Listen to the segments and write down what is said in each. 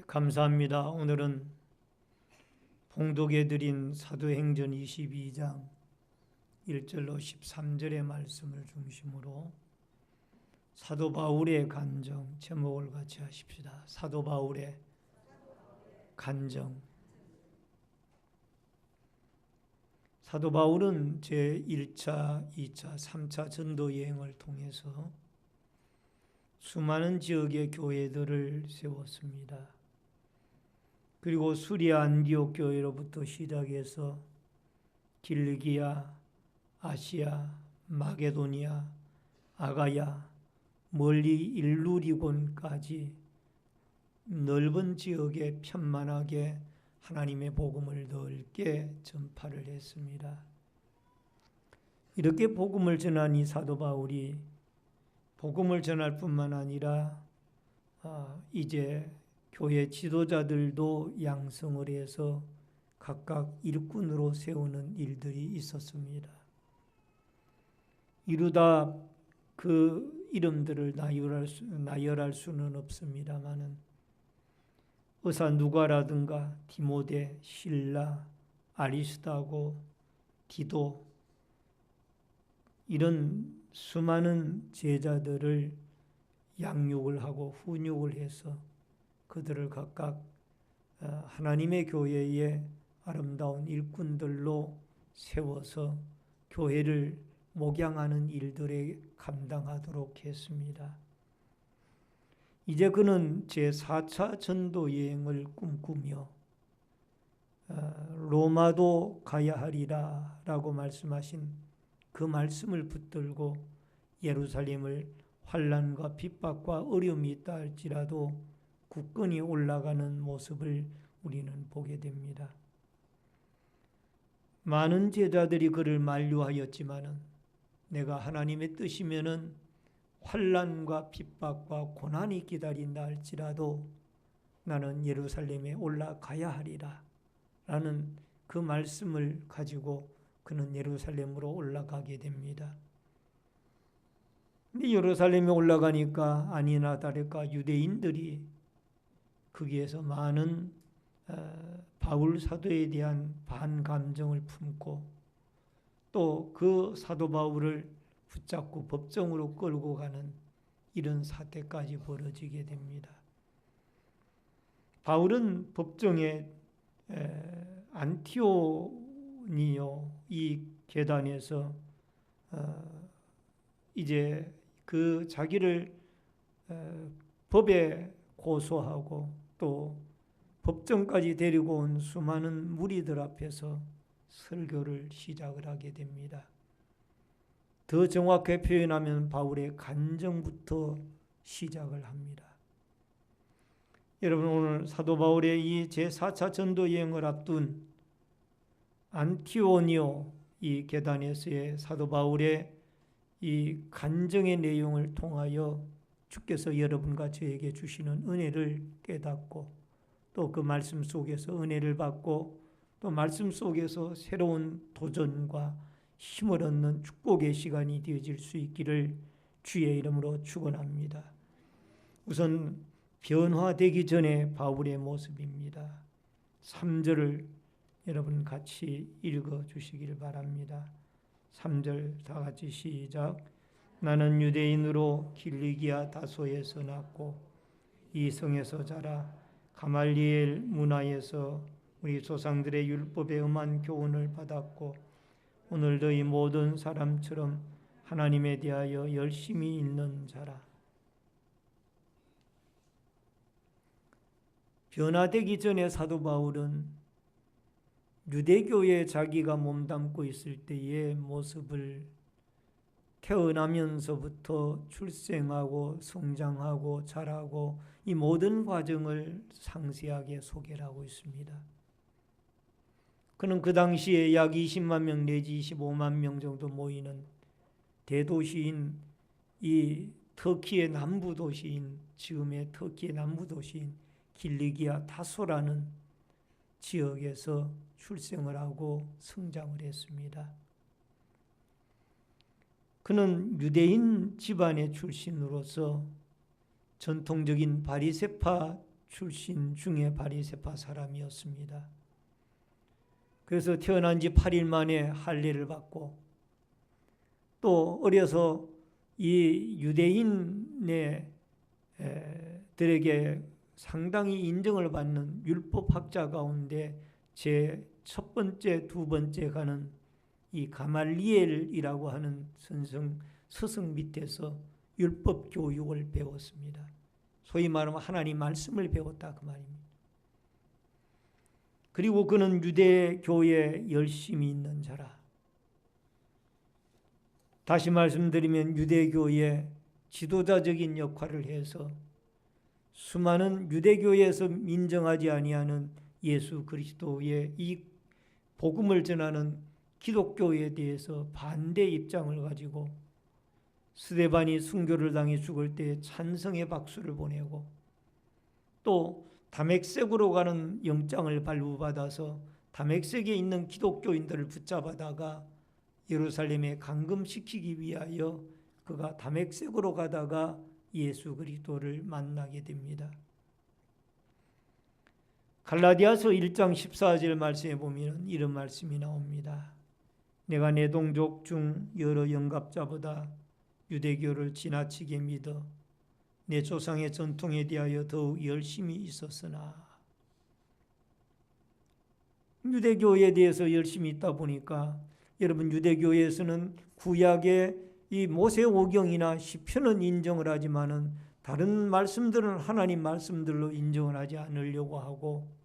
감사합니다. 오늘은 봉독해 드린 사도행전 22장 1절로 13절의 말씀을 중심으로 사도 바울의 간정 제목을 같이 하십시다. 사도 바울의 간정. 사도 바울은 제1차, 2차, 3차 전도 여행을 통해서 수많은 지역의 교회들을 세웠습니다. 그리고 수리아 안디옥 교회로부터 시작해서 길리기아, 아시아, 마게도니아, 아가야, 멀리 일루리곤까지 넓은 지역에 편만하게 하나님의 복음을 넓게 전파를 했습니다. 이렇게 복음을 전한 이 사도 바울이 복음을 전할 뿐만 아니라 이제 교회 지도자들도 양성을 해서 각각 일꾼으로 세우는 일들이 있었습니다. 이루다 그 이름들을 나열할 수는 없습니다마는 의사 누가라든가 디모데, 실라, 아리스다고, 디도 이런 수많은 제자들을 양육을 하고 훈육을 해서 그들을 각각 하나님의 교회의 아름다운 일꾼들로 세워서 교회를 목양하는 일들에 감당하도록 했습니다. 이제 그는 제4차 전도 여행을 꿈꾸며 로마도 가야 하리라 라고 말씀하신 그 말씀을 붙들고 예루살렘을 환난과 핍박과 어려움이 있다 할지라도 굳건히 올라가는 모습을 우리는 보게 됩니다. 많은 제자들이 그를 만류하였지만은 내가 하나님의 뜻이면은 환난과 핍박과 고난이 기다린다 할지라도 나는 예루살렘에 올라가야 하리라 라는 그 말씀을 가지고 그는 예루살렘으로 올라가게 됩니다. 근데 예루살렘에 올라가니까 아니나 다를까 유대인들이 거기에서 많은 바울 사도에 대한 반감정을 품고 또 그 사도 바울을 붙잡고 법정으로 끌고 가는 이런 사태까지 벌어지게 됩니다. 바울은 법정에 안티오니오 이 계단에서 이제 그 자기를 법에 고소하고 또 법정까지 데리고 온 수많은 무리들 앞에서 설교를 시작을 하게 됩니다. 더 정확하게 표현하면 바울의 간정부터 시작을 합니다. 여러분, 오늘 사도 바울의 이 제4차 전도 여행을 앞둔 안티오니오 이 계단에서의 사도 바울의 이 간정의 내용을 통하여 주께서 여러분과 저에게 주시는 은혜를 깨닫고 또 그 말씀 속에서 은혜를 받고 또 말씀 속에서 새로운 도전과 힘을 얻는 축복의 시간이 되어질 수 있기를 주의 이름으로 축원합니다. 우선 변화되기 전에 바울의 모습입니다. 3절을 여러분 같이 읽어 주시길 바랍니다. 3절 다 같이 시작. 나는 유대인으로 길리기아 다소에서 났고 이 성에서 자라 가말리엘 문화에서 우리 조상들의 율법에 엄한 교훈을 받았고 오늘도 이 모든 사람처럼 하나님에 대하여 열심히 있는 자라. 변화되기 전에 사도 바울은 유대교에 자기가 몸담고 있을 때의 모습을 태어나면서부터 출생하고 성장하고 자라고 이 모든 과정을 상세하게 소개를 하고 있습니다. 그는 그 당시에 약 20만 명 내지 25만 명 정도 모이는 대도시인 이 터키의 남부 도시인 지금의 터키의 남부 도시인 길리기아 다소라는 지역에서 출생을 하고 성장을 했습니다. 그는 유대인 집안의 출신으로서 전통적인 바리새파 출신 중에 바리새파 사람이었습니다. 그래서 태어난 지 8일 만에 할례를 받고 또 어려서 이 유대인의 들에게 상당히 인정을 받는 율법학자 가운데 제 첫 번째, 두 번째 가는 이 가말리엘이라고 하는 스승 밑에서 율법 교육을 배웠습니다. 소위 말하면 하나님 말씀을 배웠다 그 말입니다. 그리고 그는 유대교에 열심히 있는 자라. 다시 말씀드리면 유대교의 지도자적인 역할을 해서 수많은 유대교에서 인정하지 아니하는 예수 그리스도의 이 복음을 전하는 기독교에 대해서 반대 입장을 가지고 스데반이 순교를 당해 죽을 때 찬성의 박수를 보내고 또 다메섹으로 가는 영장을 발부받아서 다메섹에 있는 기독교인들을 붙잡아다가 예루살렘에 감금시키기 위하여 그가 다메섹으로 가다가 예수 그리스도를 만나게 됩니다. 갈라디아서 1장 14절 말씀에 보면 이런 말씀이 나옵니다. 내가 내 동족 중 여러 영갑자보다 유대교를 지나치게 믿어 내 조상의 전통에 대하여 더욱 열심히 있었으나 유대교에 대해서 열심히 있다 보니까 여러분 유대교에서는 구약의 이 모세오경이나 시편은 인정을 하지만은 다른 말씀들은 하나님 말씀들로 인정을 하지 않으려고 하고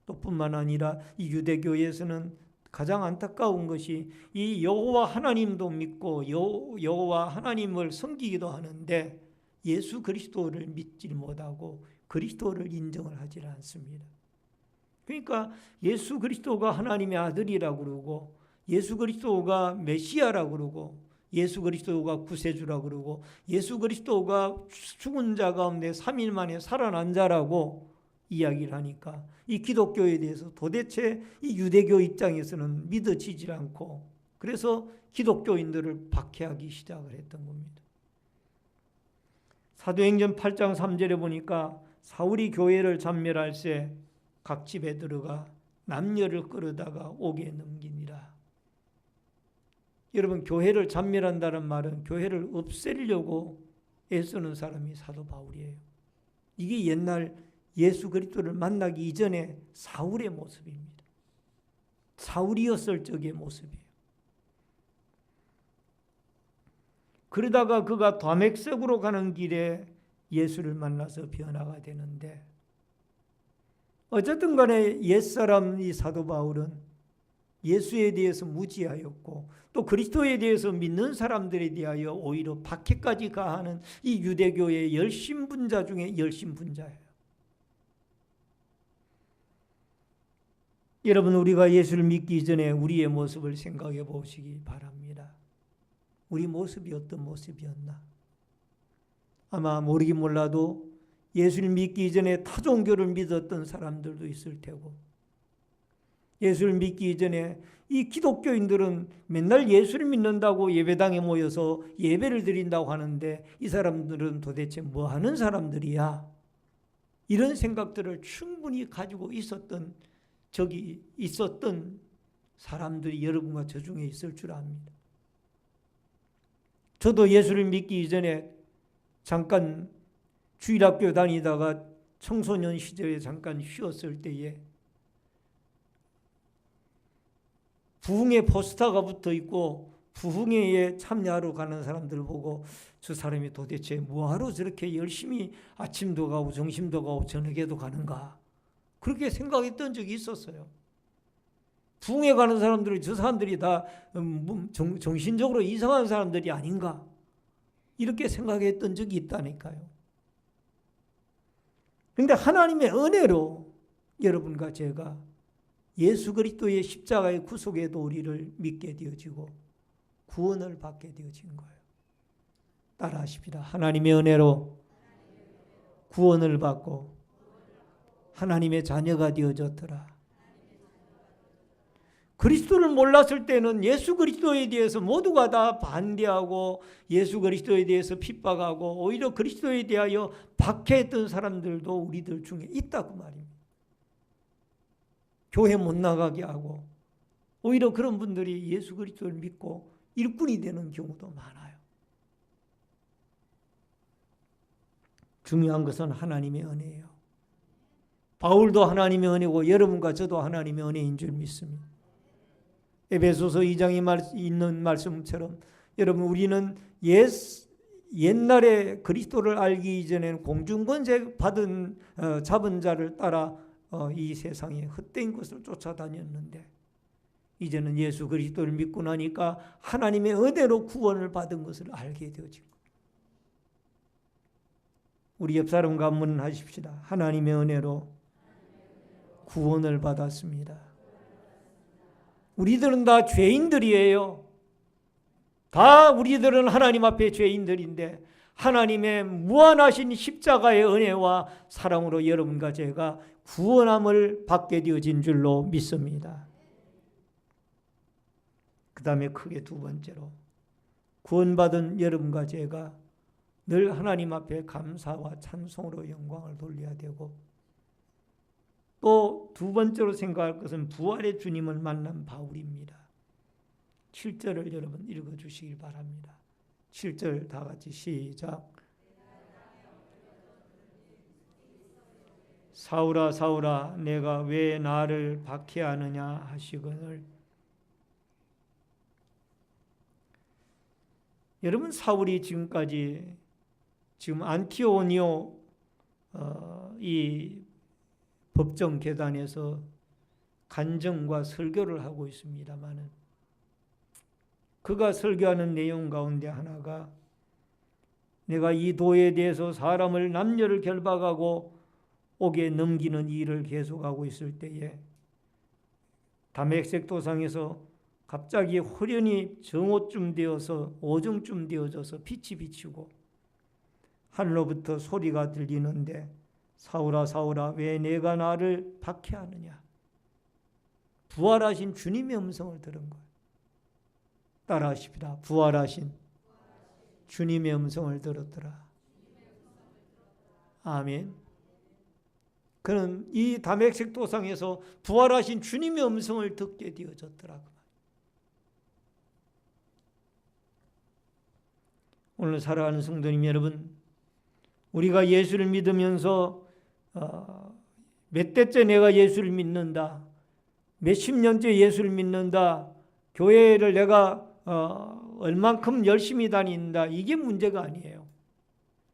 또 뿐만 아니라 이 유대교에서는 가장 안타까운 것이 이 여호와 하나님도 믿고 여호와 하나님을 섬기기도 하는데 예수 그리스도를 믿지 못하고 그리스도를 인정을 하지 않습니다. 그러니까 예수 그리스도가 하나님의 아들이라고 그러고 예수 그리스도가 메시아라고 그러고 예수 그리스도가 구세주라고 그러고 예수 그리스도가 죽은 자 가운데 3일 만에 살아난 자라고 이야기를 하니까 이 기독교에 대해서 도대체 이 유대교 입장에서는 믿어지질 않고 그래서 기독교인들을 박해하기 시작을 했던 겁니다. 사도행전 8장 3절에 보니까 사울이 교회를 잔멸할 새 각 집에 들어가 남녀를 끌어다가 옥에 넘기니라. 여러분 교회를 잔멸한다는 말은 교회를 없애려고 애쓰는 사람이 사도 바울이에요. 이게 옛날 예수 그리스도를 만나기 이전에 사울의 모습입니다. 사울이었을 적의 모습이에요. 그러다가 그가 다메섹으로 가는 길에 예수를 만나서 변화가 되는데 어쨌든 간에 옛사람 이 사도 바울은 예수에 대해서 무지하였고 또 그리스도에 대해서 믿는 사람들에 대하여 오히려 박해까지 가하는 이 유대교의 열심분자 중에 열심분자예요. 여러분 우리가 예수를 믿기 전에 우리의 모습을 생각해 보시기 바랍니다. 우리 모습이 어떤 모습이었나? 아마 모르긴 몰라도 예수를 믿기 전에 타종교를 믿었던 사람들도 있을 테고 예수를 믿기 전에 이 기독교인들은 맨날 예수를 믿는다고 예배당에 모여서 예배를 드린다고 하는데 이 사람들은 도대체 뭐 하는 사람들이야? 이런 생각들을 충분히 가지고 있었던 적이 있었던 사람들이 여러분과 저 중에 있을 줄 압니다. 저도 예수를 믿기 이전에 잠깐 주일학교 다니다가 청소년 시절에 잠깐 쉬었을 때에 부흥회 포스터가 붙어 있고 부흥회에 참여하러 가는 사람들 보고 저 사람이 도대체 뭐하러 저렇게 열심히 아침도 가고 점심도 가고 저녁에도 가는가 그렇게 생각했던 적이 있었어요. 부흥회 가는 사람들은 저 사람들이 다 정신적으로 이상한 사람들이 아닌가 이렇게 생각했던 적이 있다니까요. 그런데 하나님의 은혜로 여러분과 제가 예수 그리스도의 십자가의 구속의 도리를 믿게 되어지고 구원을 받게 되어진 거예요. 따라하십시다. 하나님의 은혜로 구원을 받고 하나님의 자녀가 되어졌더라. 그리스도를 몰랐을 때는 예수 그리스도에 대해서 모두가 다 반대하고 예수 그리스도에 대해서 핍박하고 오히려 그리스도에 대하여 박해했던 사람들도 우리들 중에 있다고 말입니다. 교회 못 나가게 하고 오히려 그런 분들이 예수 그리스도를 믿고 일꾼이 되는 경우도 많아요. 중요한 것은 하나님의 은혜예요. 바울도 하나님의 은혜고 여러분과 저도 하나님의 은혜인 줄 믿습니다. 에베소서 2장에 있는 말씀처럼 여러분 우리는 옛날에 그리스도를 알기 이전에는 공중권세 잡은 자를 따라 이 세상에 헛된 것을 쫓아다녔는데 이제는 예수 그리스도를 믿고 나니까 하나님의 은혜로 구원을 받은 것을 알게 되어진 거예요. 우리 옆 사람과 문하십시다. 하나님의 은혜로 구원을 받았습니다. 우리들은 다 죄인들이에요. 다 우리들은 하나님 앞에 죄인들인데 하나님의 무한하신 십자가의 은혜와 사랑으로 여러분과 제가 구원함을 받게 되어진 줄로 믿습니다. 그 다음에 크게 두 번째로 구원받은 여러분과 제가 늘 하나님 앞에 감사와 찬송으로 영광을 돌려야 되고 또 두 번째로 생각할 것은 부활의 주님을 만난 바울입니다. 7절을 여러분 읽어주시길 바랍니다. 7절 다 같이 시작. 사울아 사울아 내가 왜 나를 박해하느냐 하시거늘. 여러분 사울이 지금까지 안티오니오 이 법정 계단에서 간증과 설교를 하고 있습니다마는 그가 설교하는 내용 가운데 하나가 내가 이 도에 대해서 사람을 남녀를 결박하고 옥에 넘기는 일을 계속하고 있을 때에 다메섹 도상에서 갑자기 호련히 정오쯤 되어서 오정쯤 되어져서 빛이 비치고 하늘로부터 소리가 들리는데 사울아 사울아 왜 내가 나를 박해하느냐. 부활하신 주님의 음성을 들은 거예요. 따라하십시다. 부활하신 주님의 음성을 들었더라. 아멘. 그는 이 다메섹 도상에서 부활하신 주님의 음성을 듣게 되어졌더라. 오늘 살아가는 성도님 여러분, 우리가 예수를 믿으면서 몇 대째 내가 예수를 믿는다, 몇십 년째 예수를 믿는다, 교회를 내가 얼만큼 열심히 다닌다, 이게 문제가 아니에요.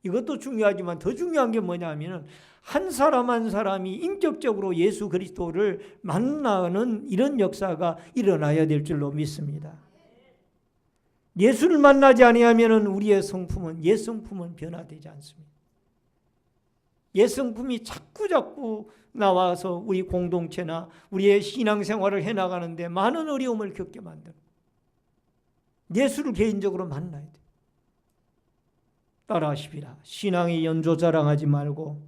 이것도 중요하지만 더 중요한 게 뭐냐면 한 사람 한 사람이 인격적으로 예수 그리스도를 만나는 이런 역사가 일어나야 될 줄로 믿습니다. 예수를 만나지 아니하면 우리의 성품은 옛 성품은 변화되지 않습니다. 옛 성품이 자꾸 나와서 우리 공동체나 우리의 신앙생활을 해나가는데 많은 어려움을 겪게 만듭니다. 예수를 개인적으로 만나야 돼요. 따라하십시다. 신앙의 연조 자랑하지 말고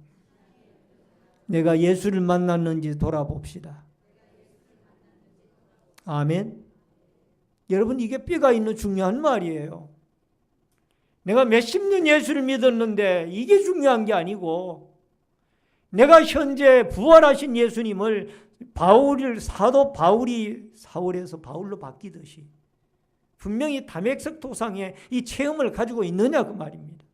내가 예수를 만났는지 돌아봅시다. 아멘. 여러분 이게 뼈가 있는 중요한 말이에요. 내가 몇십 년 예수를 믿었는데 이게 중요한 게 아니고 내가 현재 부활하신 예수님을 사도 바울이 사울에서 바울로 바뀌듯이 분명히 다메섹 도상에 이 체험을 가지고 있느냐 그 말입니다.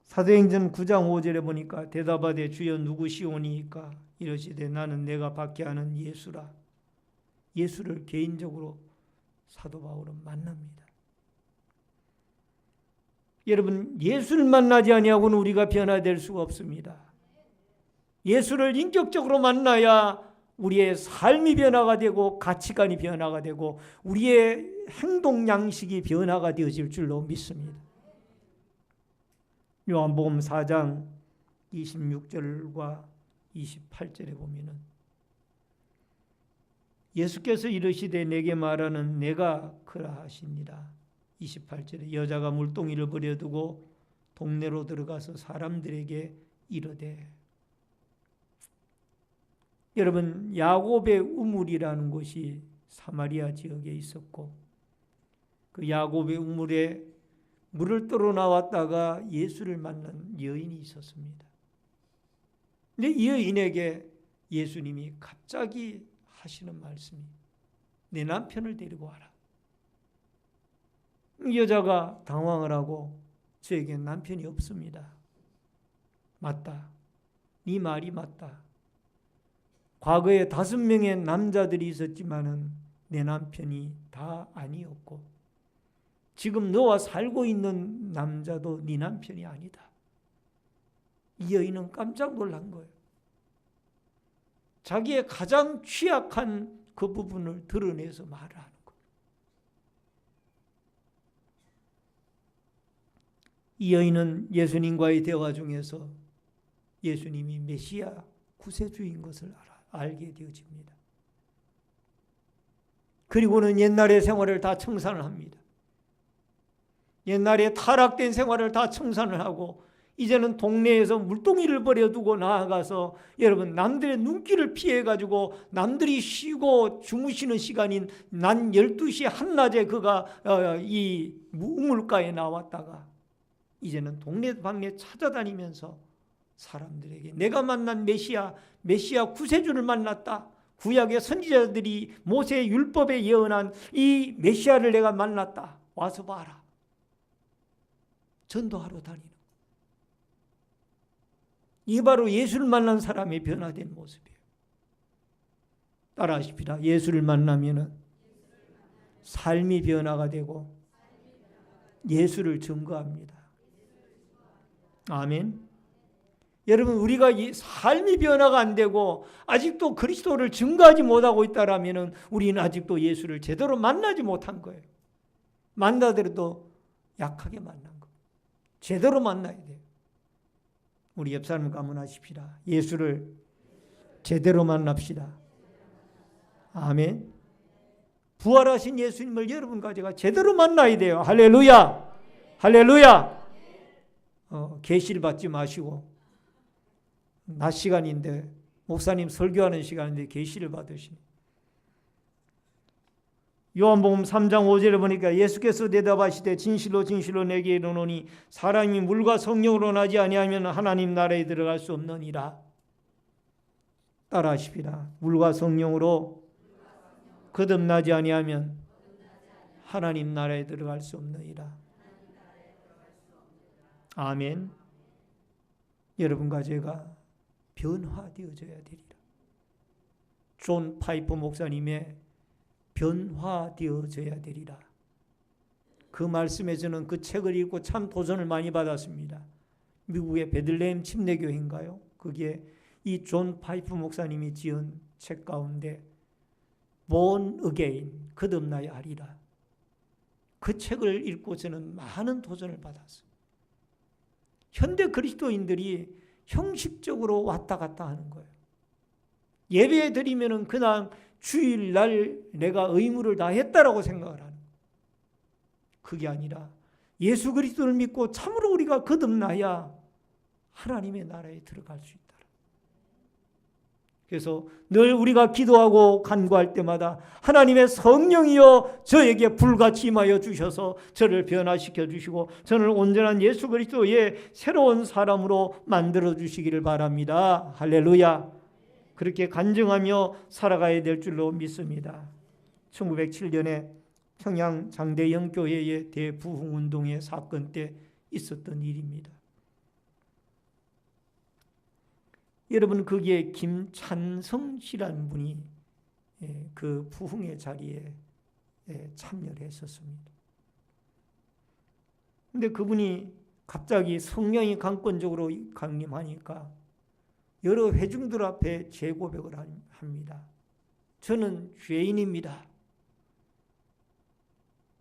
사도행전 9장 5절에 보니까 대답하되 주여 누구시오니까 이러시되 나는 내가 박해하는 예수라. 예수를 개인적으로 사도 바울은 만납니다. 여러분 예수를 만나지 아니하고는 우리가 변화될 수가 없습니다. 예수를 인격적으로 만나야 우리의 삶이 변화가 되고 가치관이 변화가 되고 우리의 행동 양식이 변화가 되어질 줄로 믿습니다. 요한복음 4장 26절과 28절에 보면은 예수께서 이르시되 내게 말하는 내가 그러하시니라. 28절에 여자가 물동이를 버려두고 동네로 들어가서 사람들에게 이르되 여러분, 야곱의 우물이라는 곳이 사마리아 지역에 있었고, 그 야곱의 우물에 물을 떠러 나왔다가 예수를 만난 여인이 있었습니다. 근데 이 여인에게 예수님이 갑자기 하시는 말씀이, 내 남편을 데리고 와라. 여자가 당황을 하고, 저에게 남편이 없습니다. 맞다. 네 말이 맞다. 과거에 5명의 남자들이 있었지만은 내 남편이 다 아니었고, 지금 너와 살고 있는 남자도 네 남편이 아니다. 이 여인은 깜짝 놀란 거예요. 자기의 가장 취약한 그 부분을 드러내서 말을 하는 거예요. 이 여인은 예수님과의 대화 중에서 예수님이 메시아 구세주인 것을 알게 되어집니다. 그리고는 옛날의 생활을 다 청산을 합니다. 옛날에 타락된 생활을 다 청산을 하고, 이제는 동네에서 물동이를 버려두고 나아가서, 여러분, 남들의 눈길을 피해가지고 남들이 쉬고 주무시는 시간인 난 12시 한낮에 그가 이 우물가에 나왔다가 이제는 동네방네 찾아다니면서 사람들에게 내가 만난 메시아 구세주를 만났다. 구약의 선지자들이 모세의 율법에 예언한 이 메시아를 내가 만났다. 와서 봐라. 전도하러 다니는. 이게 바로 예수를 만난 사람의 변화된 모습이에요. 따라하십시다. 예수를 만나면은 삶이 변화가 되고 예수를 증거합니다. 아멘. 여러분, 우리가 이 삶이 변화가 안 되고 아직도 그리스도를 증거하지 못하고 있다라면은 우리는 아직도 예수를 제대로 만나지 못한 거예요. 만나더라도 약하게 만난 거예요. 제대로 만나야 돼요. 우리 옆 사람 가문하십시다. 예수를 제대로 만납시다. 아멘. 부활하신 예수님을 여러분과 제가 제대로 만나야 돼요. 할렐루야. 할렐루야. 계시를 받지 마시고, 낮 시간인데 목사님 설교하는 시간인데 계시를 받으시니. 요한복음 3장 5절에 보니까 예수께서 대답하시되 진실로 진실로 내게 이르노니 사람이 물과 성령으로 나지 아니하면 하나님 나라에 들어갈 수 없느니라. 따라하십시다. 물과 성령으로 거듭나지 아니하면 하나님 나라에 들어갈 수 없느니라. 아멘. 여러분과 제가 변화되어져야 되리라. 존 파이퍼 목사님의 변화되어져야 되리라. 그 말씀에 저는 그 책을 읽고 참 도전을 많이 받았습니다. 미국의 베들레헴 침례교회인가요? 거기에 이 존 파이프 목사님이 지은 책 가운데 Born Again, 거듭나야 하리라. 그 책을 읽고 저는 많은 도전을 받았어요. 현대 그리스도인들이 형식적으로 왔다 갔다 하는 거예요. 예배 드리면은 그냥 주일날 내가 의무를 다 했다라고 생각을 하는 거예요. 그게 아니라 예수 그리스도를 믿고 참으로 우리가 거듭나야 하나님의 나라에 들어갈 수 있다. 그래서 늘 우리가 기도하고 간구할 때마다 하나님의 성령이여 저에게 불같이 임하여 주셔서 저를 변화시켜 주시고 저를 온전한 예수 그리스도의 새로운 사람으로 만들어 주시기를 바랍니다. 할렐루야. 그렇게 간증하며 살아가야 될 줄로 믿습니다. 1907년에 평양 장대영교회의 대부흥운동의 사건 때 있었던 일입니다. 여러분, 거기에 김찬성 씨라는 분이 그 부흥의 자리에 참여를 했었습니다. 그런데 그분이 갑자기 성령이 강권적으로 강림하니까 여러 회중들 앞에 재고백을 합니다. 저는 죄인입니다.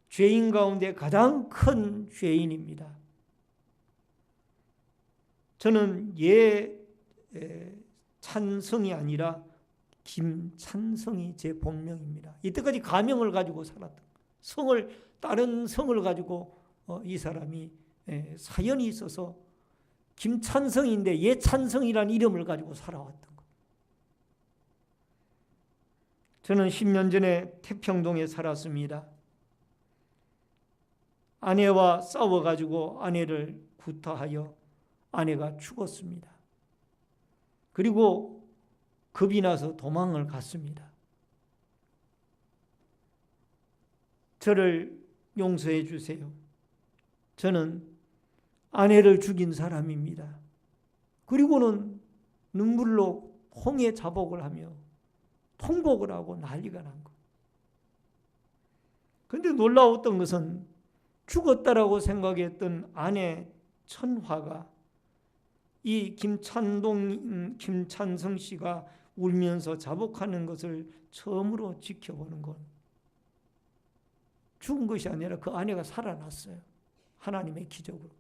죄인 가운데 가장 큰 죄인입니다. 저는 찬성이 아니라 김찬성이 제 본명입니다. 이때까지 가명을 가지고 살았던, 다른 성을 가지고 이 사람이 사연이 있어서 김찬성인데 예찬성이라는 이름을 가지고 살아왔던 거예요. 저는 10년 전에 태평동에 살았습니다. 아내와 싸워가지고 아내를 구타하여 아내가 죽었습니다. 그리고 겁이 나서 도망을 갔습니다. 저를 용서해 주세요. 저는 아내를 죽인 사람입니다. 그리고는 눈물로 홍해 자복을 하며 통곡을 하고 난리가 난 거예요. 그런데 놀라웠던 것은 죽었다라고 생각했던 아내 천화가 이 김찬성 씨가 울면서 자복하는 것을 처음으로 지켜보는 건 죽은 것이 아니라 그 아내가 살아났어요. 하나님의 기적으로.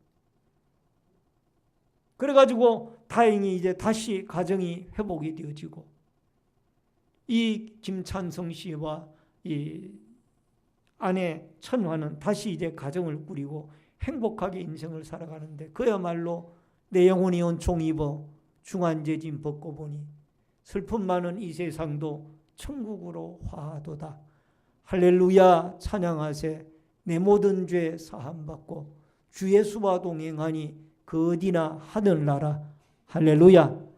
그래가지고 다행히 이제 다시 가정이 회복이 되어지고 이 김찬성 씨와 이 아내 천화는 다시 이제 가정을 꾸리고 행복하게 인생을 살아가는데 그야말로 내 영혼이 온총 입어 중한제진 벗고 보니 슬픔 많은 이 세상도 천국으로 화하도다. 할렐루야 찬양하세. 내 모든 죄 사함받고 주 예수와 동행하니 그 어디나 하늘나라. 할렐루야.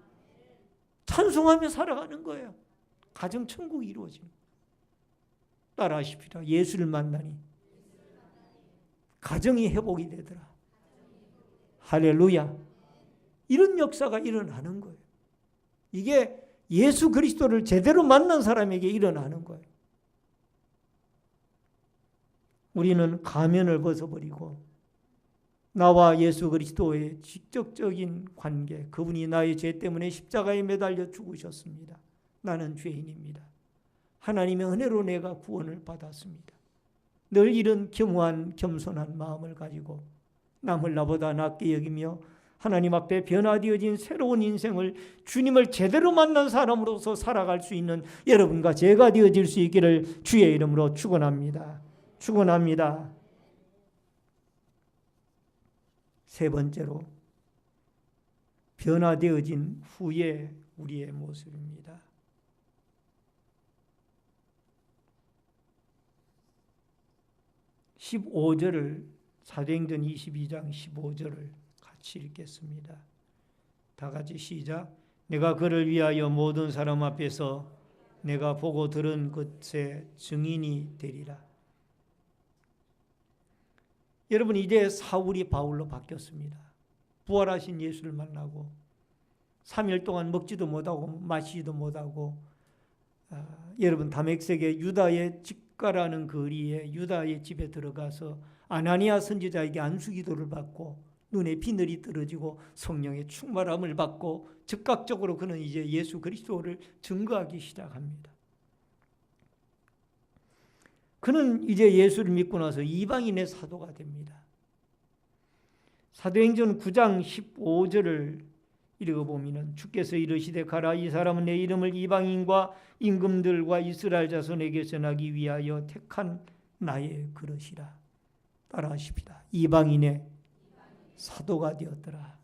찬송하며 살아가는 거예요. 가정 천국이 이루어집니다. 따라하십시다. 예수를 만나니 가정이 회복이 되더라. 할렐루야. 이런 역사가 일어나는 거예요. 이게 예수 그리스도를 제대로 만난 사람에게 일어나는 거예요. 우리는 가면을 벗어버리고 나와 예수 그리스도의 직접적인 관계, 그분이 나의 죄 때문에 십자가에 매달려 죽으셨습니다. 나는 죄인입니다. 하나님의 은혜로 내가 구원을 받았습니다. 늘 이런 겸허한 겸손한 마음을 가지고 남을 나보다 낫게 여기며 하나님 앞에 변화되어진 새로운 인생을 주님을 제대로 만난 사람으로서 살아갈 수 있는 여러분과 제가 되어질 수 있기를 주의 이름으로 축원합니다. 축원합니다. 세 번째로 변화되어진 후에 우리의 모습입니다. 15절을 사도행전 22장 15절을 같이 읽겠습니다. 다 같이 시작. 내가 그를 위하여 모든 사람 앞에서 내가 보고 들은 것의 증인이 되리라. 여러분 이제 사울이 바울로 바뀌었습니다. 부활하신 예수를 만나고 3일 동안 먹지도 못하고 마시지도 못하고 여러분 다메섹의 유다의 집가라는 거리에 유다의 집에 들어가서 아나니아 선지자에게 안수기도를 받고 눈에 비늘이 떨어지고 성령의 충만함을 받고 즉각적으로 그는 이제 예수 그리스도를 증거하기 시작합니다. 그는 이제 예수를 믿고 나서 이방인의 사도가 됩니다. 사도행전 9장 15절을 읽어보면 주께서 이르시되 가라 이 사람은 내 이름을 이방인과 임금들과 이스라엘 자손에게 전하기 위하여 택한 나의 그릇이라. 따라하십시다. 이방인의 사도가 되었더라.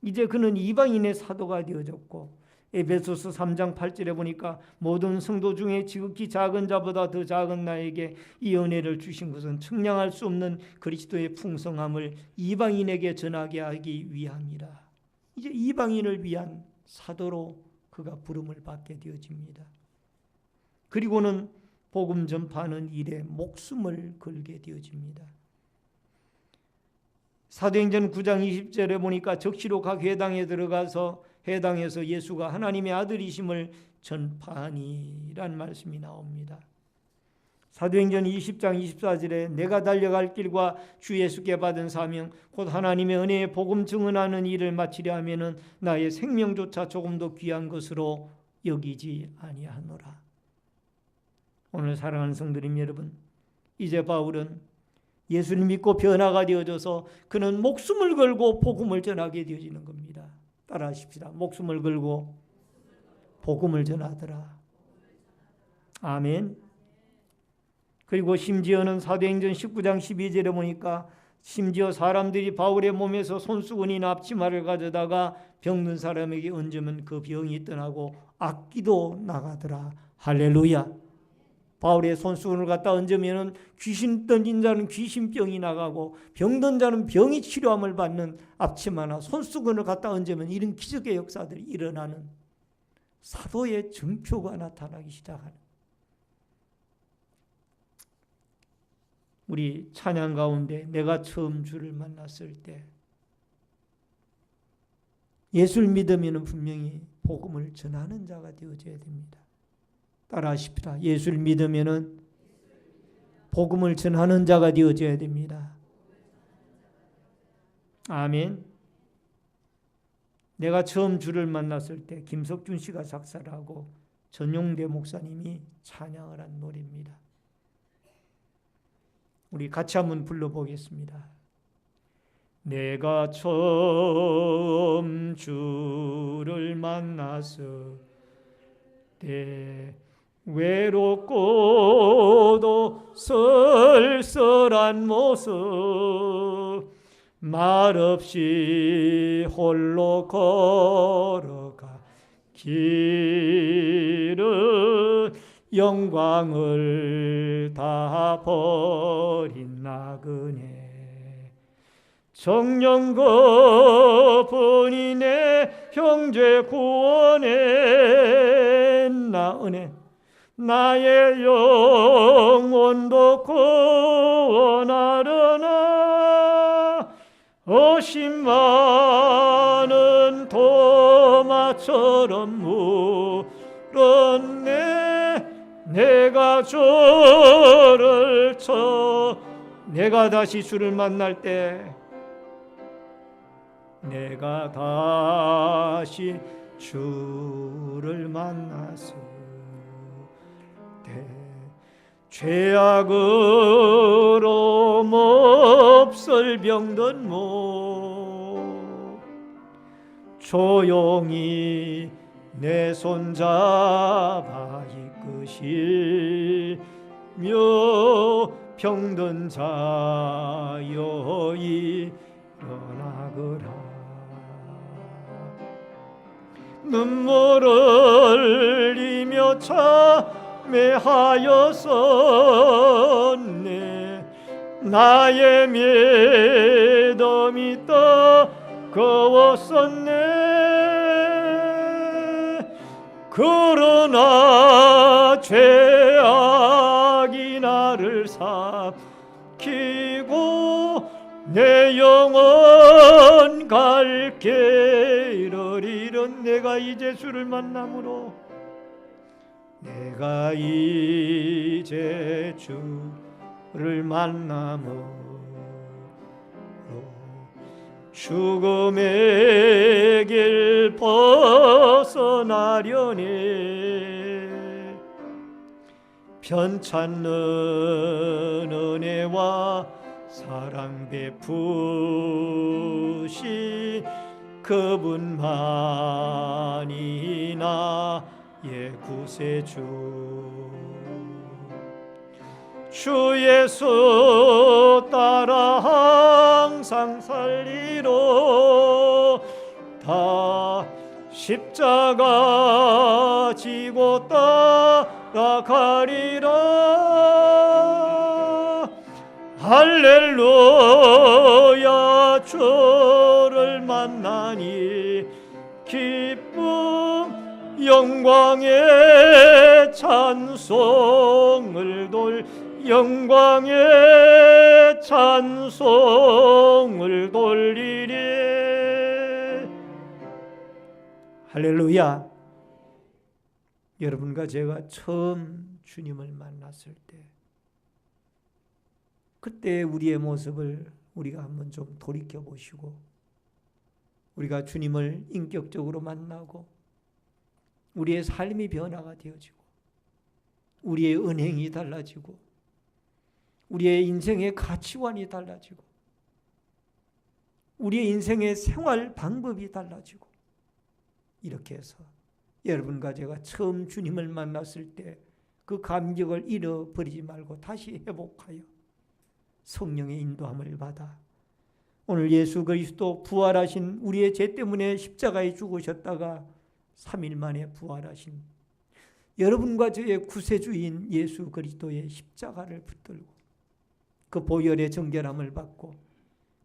이제 그는 이방인의 사도가 되어졌고 에베소서 3장 8절에 보니까 모든 성도 중에 지극히 작은 자보다 더 작은 나에게 이 은혜를 주신 것은 측량할 수 없는 그리스도의 풍성함을 이방인에게 전하게 하기 위함이라. 이제 이방인을 위한 사도로 그가 부름을 받게 되어집니다. 그리고는 복음 전파하는 일에 목숨을 걸게 되어집니다. 사도행전 9장 20절에 보니까 적시로 각 회당에 들어가서 해당에서 예수가 하나님의 아들이심을 전파하니라는 말씀이 나옵니다. 사도행전 20장 24절에 내가 달려갈 길과 주 예수께 받은 사명 곧 하나님의 은혜의 복음 증언하는 일을 마치려 하면은 나의 생명조차 조금도 귀한 것으로 여기지 아니하노라. 오늘 사랑하는 성도님 여러분, 이제 바울은 예수를 믿고 변화가 되어져서 그는 목숨을 걸고 복음을 전하게 되어지는 겁니다. 따라하십시다. 목숨을 걸고 복음을 전하더라. 아멘. 그리고 심지어는 사도행전 19장 12절에 보니까 심지어 사람들이 바울의 몸에서 손수건이나 앞치마를 가져다가 병든 사람에게 얹으면 그 병이 떠나고 악기도 나가더라. 할렐루야. 바울의 손수건을 갖다 얹으면 귀신 던진 자는 귀신병이 나가고 병든 자는 병이 치료함을 받는 앞치마나 손수건을 갖다 얹으면 이런 기적의 역사들이 일어나는 사도의 증표가 나타나기 시작하는, 우리 찬양 가운데 내가 처음 주를 만났을 때 예수를 믿으면 분명히 복음을 전하는 자가 되어져야 됩니다. 따라하십시다. 예수를 믿으면 복음을 전하는 자가 되어져야 됩니다. 아멘. 내가 처음 주를 만났을 때 김석준 씨가 작사를 하고 전용대 목사님이 찬양을 한 노래입니다. 우리 같이 한번 불러보겠습니다. 내가 처음 주를 만났을 때 외롭고도 쓸쓸한 모습 말없이 홀로 걸어가 길은 영광을 다 버린 나그네 정령 거분이 내 형제 구원에 나 은혜 나의 영혼도 구원하려나 어심 많은 도마처럼 물었네 내가 주를 내가 다시 주를 만날 때 내가 다시 주를 만났을 때 죄악으로 몹쓸 병든 몸 조용히 내 손 잡아 이끄시며 병든 자여 일어나거라 눈물을 흘리며 참회하였었네 나의 믿음이 뜨거웠었네 그러나 죄악이 나를 삼키고 내 영혼 갈 길을 잃은 내가 이제 주를 만남으로 내가 이제 주를 만남으로 죽음의 길 벗어나려니 편찮는 은혜와 사랑 베푸시 그분만이 나의 구세주 주 예수 따라 항상 살리로 다 십자가 지고 따라가리라 할렐루야 주를 만나니 기쁨 영광의 찬송을 영광의 찬송을 돌리리 할렐루야. 여러분과 제가 처음 주님을 만났을 때 그때 우리의 모습을 우리가 한번 좀 돌이켜 보시고 우리가 주님을 인격적으로 만나고 우리의 삶이 변화가 되어지고 우리의 은행이 달라지고 우리의 인생의 가치관이 달라지고 우리의 인생의 생활 방법이 달라지고 이렇게 해서 여러분과 제가 처음 주님을 만났을 때 그 감격을 잃어버리지 말고 다시 회복하여 성령의 인도함을 받아 오늘 예수 그리스도 부활하신 우리의 죄 때문에 십자가에 죽으셨다가 3일 만에 부활하신 여러분과 저의 구세주인 예수 그리스도의 십자가를 붙들고 그 보혈의 정결함을 받고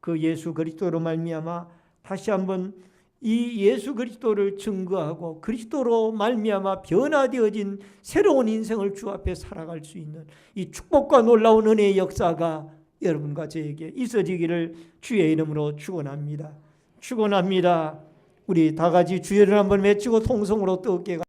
그 예수 그리스도로 말미암아 다시 한번 이 예수 그리스도를 증거하고 그리스도로 말미암아 변화되어진 새로운 인생을 주 앞에 살아갈 수 있는 이 축복과 놀라운 은혜의 역사가 여러분과 저에게 있어지기를 주의 이름으로 축원합니다. 축원합니다. 우리 다 같이 주여를 한번 외치고 통성으로 뜨겁게